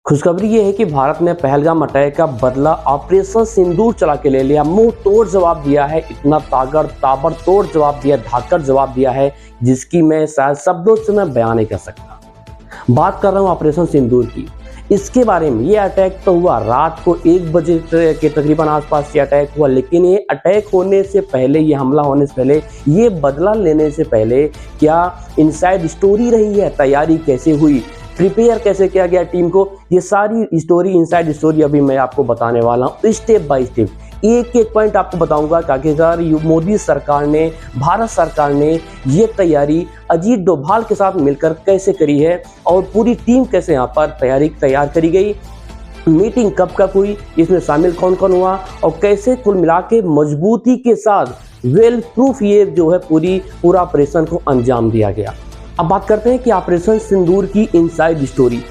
खुशखबरी ये है कि भारत ने पहलगाम अटैक का बदला ऑपरेशन सिंदूर चला के ले लिया। मुंह तोड़ जवाब दिया है, इतना ताबड़तोड़ जवाब दिया, धाकड़ जवाब दिया है जिसकी मैं शायद शब्दों से मैं बयान नहीं कर सकता। बात कर रहा हूँ ऑपरेशन सिंदूर की। इसके बारे में ये अटैक तो हुआ रात को 1 बजे के तकरीबन आसपास ये अटैक हुआ, लेकिन ये अटैक होने से पहले, ये हमला होने से पहले, ये बदला लेने से पहले क्या इनसाइड स्टोरी रही है, तैयारी कैसे हुई, प्रिपेयर कैसे किया गया टीम को, ये सारी स्टोरी, इनसाइड स्टोरी अभी मैं आपको बताने वाला हूँ स्टेप बाय स्टेप। एक एक पॉइंट आपको बताऊंगा कि आखिरकार मोदी सरकार ने, भारत सरकार ने ये तैयारी अजीत डोभाल के साथ मिलकर कैसे करी है और पूरी टीम कैसे यहाँ पर तैयार करी गई, मीटिंग कब कब हुई, इसमें शामिल कौन कौन हुआ और कैसे कुल मिला के मजबूती के साथ वेल प्रूफ ये जो है पूरा ऑपरेशन को अंजाम दिया गया। अब बात करते हैं कि ऑपरेशन सिंदूर की इनसाइड स्टोरी।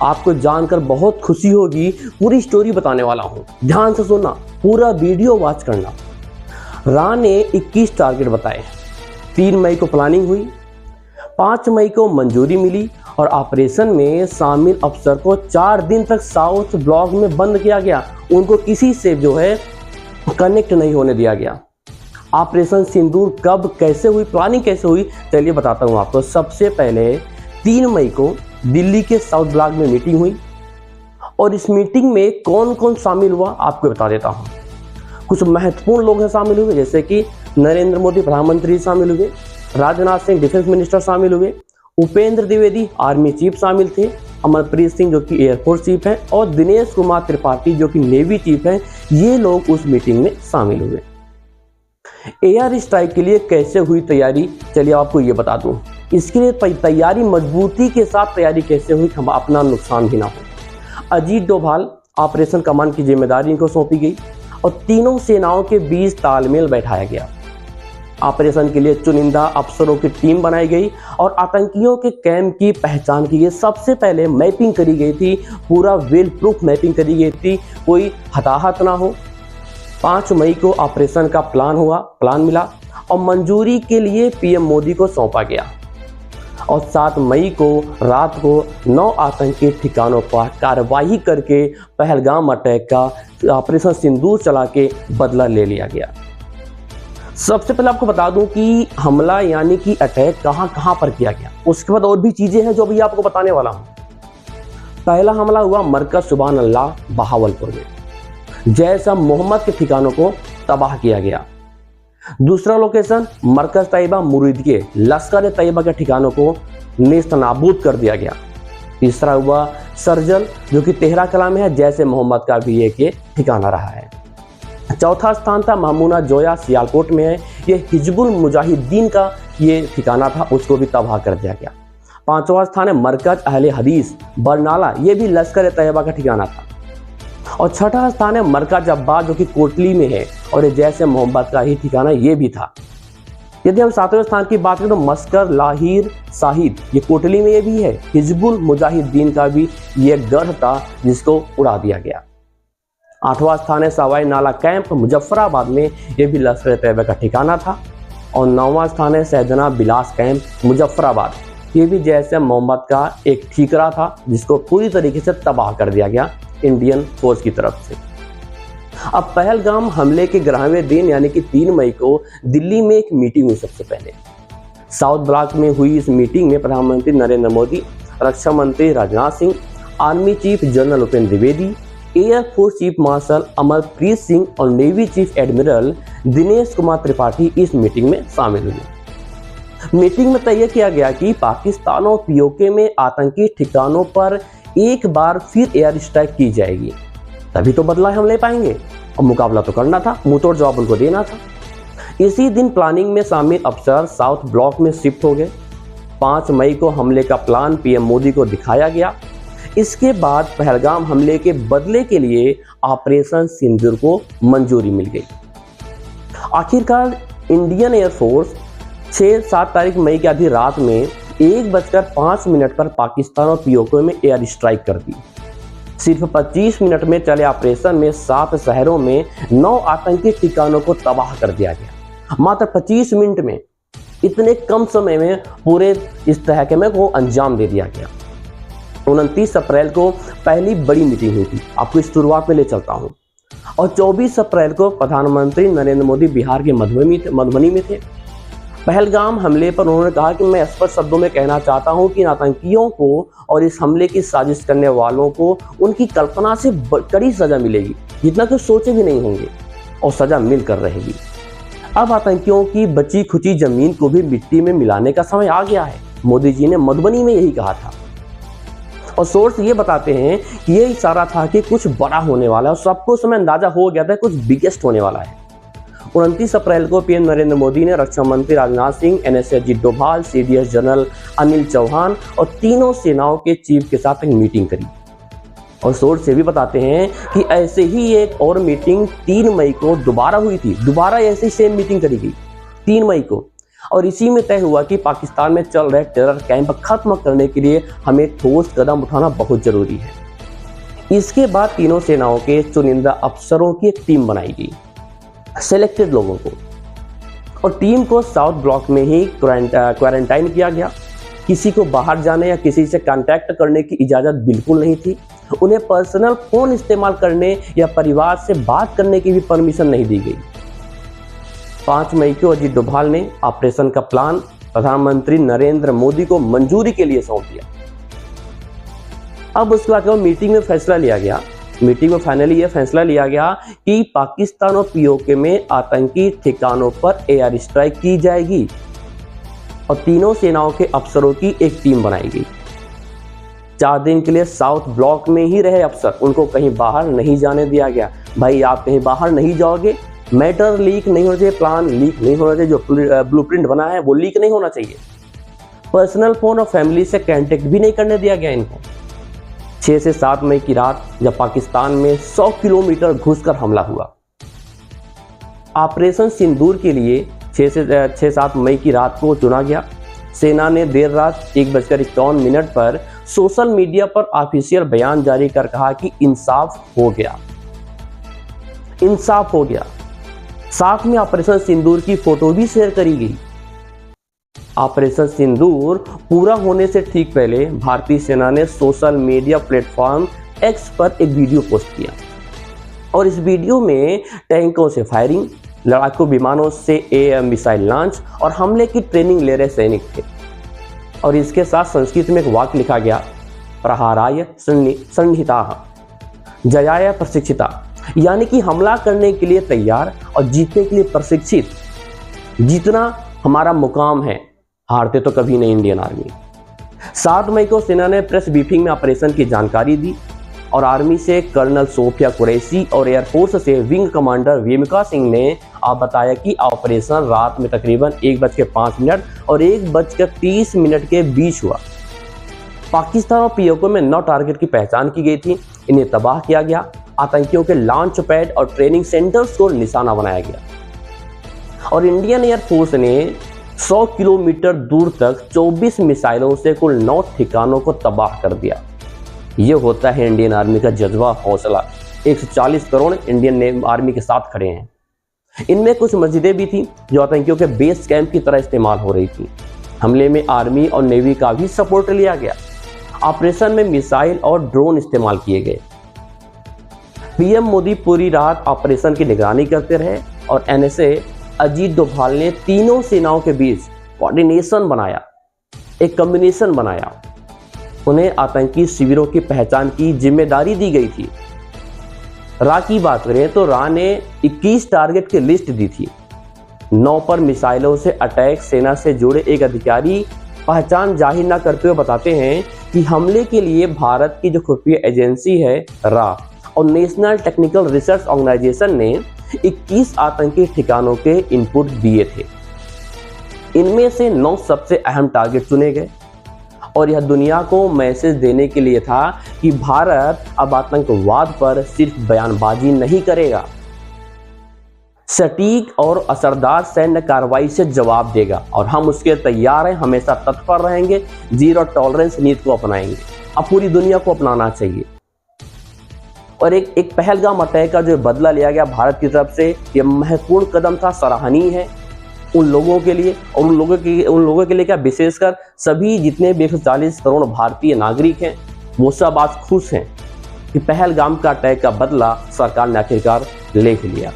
आपको जानकर बहुत खुशी होगी, पूरी स्टोरी बताने वाला हूं, ध्यान से सुनना, पूरा वीडियो वॉच करना। रा ने 21 टारगेट बताए, 3 मई को प्लानिंग हुई, 5 मई को मंजूरी मिली और ऑपरेशन में शामिल अफसर को 4 दिन तक साउथ ब्लॉक में बंद किया गया। उनको किसी से जो है कनेक्ट नहीं होने दिया गया। ऑपरेशन सिंदूर कब कैसे हुई, प्लानिंग कैसे हुई, चलिए बताता हूं आपको। सबसे पहले 3 मई को दिल्ली के साउथ ब्लॉक में मीटिंग हुई और इस मीटिंग में कौन कौन शामिल हुआ आपको बता देता हूं। कुछ महत्वपूर्ण लोग हैं शामिल हुए, जैसे कि नरेंद्र मोदी प्रधानमंत्री शामिल हुए, राजनाथ सिंह डिफेंस मिनिस्टर शामिल हुए, उपेंद्र द्विवेदी आर्मी चीफ शामिल थे, अमरप्रीत सिंह जो कि एयरफोर्स चीफ हैं और दिनेश कुमार त्रिपाठी जो कि नेवी चीफ हैं। ये लोग उस मीटिंग में शामिल हुए। एयर स्ट्राइक के लिए कैसे हुई तैयारी, चलिए आपको ये बता दूं। इसके लिए तैयारी, मजबूती के साथ तैयारी कैसे हुई, हम अपना नुकसान भी ना हो। अजीत डोभाल ऑपरेशन कमान की जिम्मेदारी इनको सौंपी गई और तीनों सेनाओं के बीच तालमेल बैठाया गया। ऑपरेशन के लिए चुनिंदा अफसरों की टीम बनाई गई और आतंकियों के कैंप की पहचान की गई। सबसे पहले मैपिंग करी गई थी, पूरा वेल प्रूफ मैपिंग करी गई थी, कोई हताहत ना हो। 5 मई को ऑपरेशन का प्लान मिला और मंजूरी के लिए पीएम मोदी को सौंपा गया और 7 मई को रात को 9 आतंकी ठिकानों पर कार्रवाई करके पहलगाम अटैक का ऑपरेशन सिंदूर चला के बदला ले लिया गया। सबसे पहले आपको बता दूं कि हमला यानी कि अटैक कहां पर किया गया, उसके बाद और भी चीजें हैं जो भी आपको बताने वाला हूं। पहला हमला हुआ मरकज सुभान अल्लाह बहावलपुर में, जैश मोहम्मद के ठिकानों को तबाह किया गया। दूसरा लोकेशन मरकज तैयबा मुरीद के लश्कर तैयबा के ठिकानों को नेस्तनाबूद कर दिया गया। तीसरा हुआ सरजल जो कि तेहरा कला में है, जैसे मोहम्मद का भी एक ठिकाना रहा है। चौथा स्थान था मामूना जोया सियालकोट में है, ये हिजबुल मुजाहिदीन का ये ठिकाना था, उसको भी तबाह कर दिया गया। 5वां स्थान है मरकज अहले हदीस बरनाला, ये भी लश्कर तैयबा का ठिकाना था। और 6वां स्थान है मरकज अब्बास जो कि कोटली में है और ये जैसे मोहम्मद का ही ठिकाना ये भी था। यदि हम 7वें स्थान की बात करें तो मस्कर लाहिर साहिद, ये कोटली में ये भी है, हिजबुल मुजाहिदीन का भी ये गढ़ था जिसको उड़ा दिया गया। 8वां स्थान है सवाई नाला कैंप मुजफ्फराबाद में, ये भी लश्कर तैयबा का ठिकाना था। और 9वां स्थान है सैदना बिलास कैंप मुजफ्फराबाद, ये भी जैसे मोहम्मद का एक ठीकरा था जिसको पूरी तरीके से तबाह कर दिया गया इंडियन फोर्स की तरफ से। अब पहलगाम हमले के 11वें दिन यानी कि 3 मई को दिल्ली में एक मीटिंग हुई। सबसे पहले साउथ ब्लॉक में हुई इस मीटिंग में प्रधानमंत्री नरेंद्र मोदी, रक्षा मंत्री Rajnath Singh, army chief general Upendra Dwivedi, air force chief marshal Amarpreet Singh और navy chief admiral Dinesh Kumar Tripathi इस मीटिंग में शामिल हुए। मीटिंग में तय किया गया कि पाकिस्तान और पीओके में आतंकी ठिकानों पर एक बार फिर एयर स्ट्राइक की जाएगी, तभी तो बदला हम ले पाएंगे और मुकाबला तो करना था, मुंहतोड़ जवाब उनको देना था। इसी दिन प्लानिंग में शामिल अफसर साउथ ब्लॉक में शिफ्ट हो गए। 5 मई को हमले का प्लान पीएम मोदी को दिखाया गया। इसके बाद पहलगाम हमले के बदले के लिए ऑपरेशन सिंदूर को मंजूरी मिल गई। आखिरकार इंडियन एयरफोर्स 6-7 तारीख मई की आधी रात में 1:05 पर पाकिस्तान और पीओके में एयर स्ट्राइक कर दी। सिर्फ 25 मिनट में चले ऑपरेशन में 7 शहरों में 9 आतंकी ठिकानों को तबाह कर दिया गया। मात्र 25 मिनट में, इतने कम समय में पूरे इस तहकमे को अंजाम दे दिया गया। 29 अप्रैल को पहली बड़ी मीटिंग हुई थी, आपको इस शुरुआत में ले चलता हूं। और 24 अप्रैल को प्रधानमंत्री नरेंद्र मोदी बिहार के मधुबनी में थे। पहलगाम हमले पर उन्होंने कहा कि मैं स्पष्ट शब्दों में कहना चाहता हूं कि आतंकियों को और इस हमले की साजिश करने वालों को उनकी कल्पना से कड़ी सजा मिलेगी, जितना कि सोचे भी नहीं होंगे, और सजा मिलकर रहेगी। अब आतंकियों की बची खुची जमीन को भी मिट्टी में मिलाने का समय आ गया है, मोदी जी ने मधुबनी में यही कहा था। और सोर्स ये बताते हैं कि ये इशारा था कि कुछ बड़ा होने वाला है, और सबको उस समय अंदाजा हो गया था कुछ बिगेस्ट होने वाला है। 29 अप्रैल को पीएम नरेंद्र मोदी ने रक्षा मंत्री Rajnath Singh, NSA Ajit Doval, CDS general Anil Chauhan और तीनों सेनाओं के चीफ के साथ एक मीटिंग करी। और सोर्स ये भी बताते हैं कि ऐसे ही एक और मीटिंग 3 मई को दोबारा हुई थी, दोबारा ऐसी सेम मीटिंग करी गई 3 मई को। और इसी में तय हुआ कि पाकिस्तान में चल रहे टेरर कैंप खत्म करने के लिए हमें ठोस कदम उठाना बहुत जरूरी है। इसके बाद तीनों सेनाओं के चुनिंदा अफसरों की एक टीम बनाई गई, सिलेक्टेड लोगों को, और टीम को साउथ ब्लॉक में ही क्वारंटाइन किया गया। किसी को बाहर जाने या किसी से कांटेक्ट करने की इजाज़त बिल्कुल नहीं थी। उन्हें पर्सनल फोन इस्तेमाल करने या परिवार से बात करने की भी परमिशन नहीं दी गई। 5 मई को अजीत डोभाल ने ऑपरेशन का प्लान प्रधानमंत्री नरेंद्र मोदी को मंजूरी के लिए सौंप दिया। अब उसके बाद मीटिंग में फैसला लिया गया, मीटिंग में फाइनली यह फैसला लिया गया कि पाकिस्तान और पीओके में आतंकी ठिकानों पर एयर स्ट्राइक की जाएगी, और तीनों सेनाओं के अफसरों की एक टीम बनाई गई। 4 दिन के लिए साउथ ब्लॉक में ही रहे अफसर, उनको कहीं बाहर नहीं जाने दिया गया। भाई आप कहीं बाहर नहीं जाओगे, मैटर लीक नहीं होना चाहिए, प्लान लीक नहीं होना चाहिए, जो ब्लूप्रिंट बना है वो लीक नहीं होना चाहिए। पर्सनल फोन और फैमिली से कांटेक्ट भी नहीं करने दिया गया इनको। 6 से 7 मई की रात जब पाकिस्तान में 100 किलोमीटर घुसकर हमला हुआ, ऑपरेशन सिंदूर के लिए 6-7 मई की रात को चुना गया। सेना ने देर रात 1:51 पर सोशल मीडिया पर ऑफिशियल बयान जारी कर कहा कि इंसाफ हो गया, इंसाफ हो गया। साथ में ऑपरेशन सिंदूर की फोटो भी शेयर करी गई। ऑपरेशन सिंदूर पूरा होने से ठीक पहले भारतीय सेना ने सोशल मीडिया प्लेटफॉर्म एक्स पर एक वीडियो पोस्ट किया, और इस वीडियो में टैंकों से फायरिंग, लड़ाकू विमानों से मिसाइल लॉन्च और हमले की ट्रेनिंग ले रहे सैनिक थे। और इसके साथ संस्कृत में एक वाक्य लिखा गया, प्रहाराय सन्निहिताः जयाय प्रशिक्षिता, यानी कि हमला करने के लिए तैयार और जीतने के लिए प्रशिक्षित। जीतना हमारा मुकाम है, हारते तो कभी नहीं इंडियन आर्मी। 7 मई को सेना ने प्रेस ब्रीफिंग में ऑपरेशन की जानकारी दी, और आर्मी से कर्नल सोफिया कुरैशी और एयरफोर्स से विंग कमांडर वेमिका सिंह ने बताया कि ऑपरेशन रात में तकरीबन 1:05 और 1:30 के बीच हुआ। पाकिस्तान और पीओके में 9 टारगेट की पहचान की गई थी, इन्हें तबाह किया गया। आतंकियों के लॉन्च पैड और ट्रेनिंग सेंटर्स को निशाना बनाया गया, और इंडियन एयरफोर्स ने 100 किलोमीटर दूर तक 24 मिसाइलों से कुल 9 ठिकानों को तबाह कर दिया। ये होता है इंडियन आर्मी का जज्बा, हौसला। 140 करोड़ इंडियन आर्मी के साथ खड़े हैं। इनमें कुछ मस्जिदें भी थी जो आतंकियों के बेस कैंप की तरह इस्तेमाल हो रही थी। हमले में आर्मी और नेवी का भी सपोर्ट लिया गया। ऑपरेशन में मिसाइल और ड्रोन इस्तेमाल किए गए। पीएम मोदी पूरी रात ऑपरेशन की निगरानी करते रहे, और एनएसए अजीत डोभाल ने तीनों सेनाओं के बीच कोऑर्डिनेशन बनाया, एक कॉम्बिनेशन बनाया। उन्हें आतंकी शिविरों की पहचान की जिम्मेदारी दी गई थी। रा की बात करें तो रा ने 21 टारगेट की लिस्ट दी थी। 9 पर मिसाइलों से अटैक। सेना से जुड़े एक अधिकारी पहचान जाहिर न करते हुए बताते हैं कि हमले के लिए भारत की जो खुफिया एजेंसी है रा और नेशनल टेक्निकल रिसर्च ऑर्गेनाइजेशन ने 21 आतंकी ठिकानों के इनपुट दिए थे। इनमें से 9 सबसे अहम टारगेट चुने गए, और यह दुनिया को मैसेज देने के लिए था कि भारत अब आतंकवाद पर सिर्फ बयानबाजी नहीं करेगा, सटीक और असरदार सैन्य कार्रवाई से जवाब देगा, और हम उसके तैयार हैं, हमेशा तत्पर रहेंगे, जीरो टॉलरेंस नीति को अपनाएंगे। अब पूरी दुनिया को अपनाना चाहिए। और एक पहलगाम अटैक का जो बदला लिया गया भारत की तरफ से, यह महत्वपूर्ण कदम था, सराहनीय है उन लोगों के लिए, और उन लोगों के लिए क्या, विशेषकर सभी जितने भी 140 करोड़ भारतीय नागरिक हैं वो सब आज खुश हैं कि पहलगाम का अटैक का बदला सरकार ने आखिरकार ले ही लिया।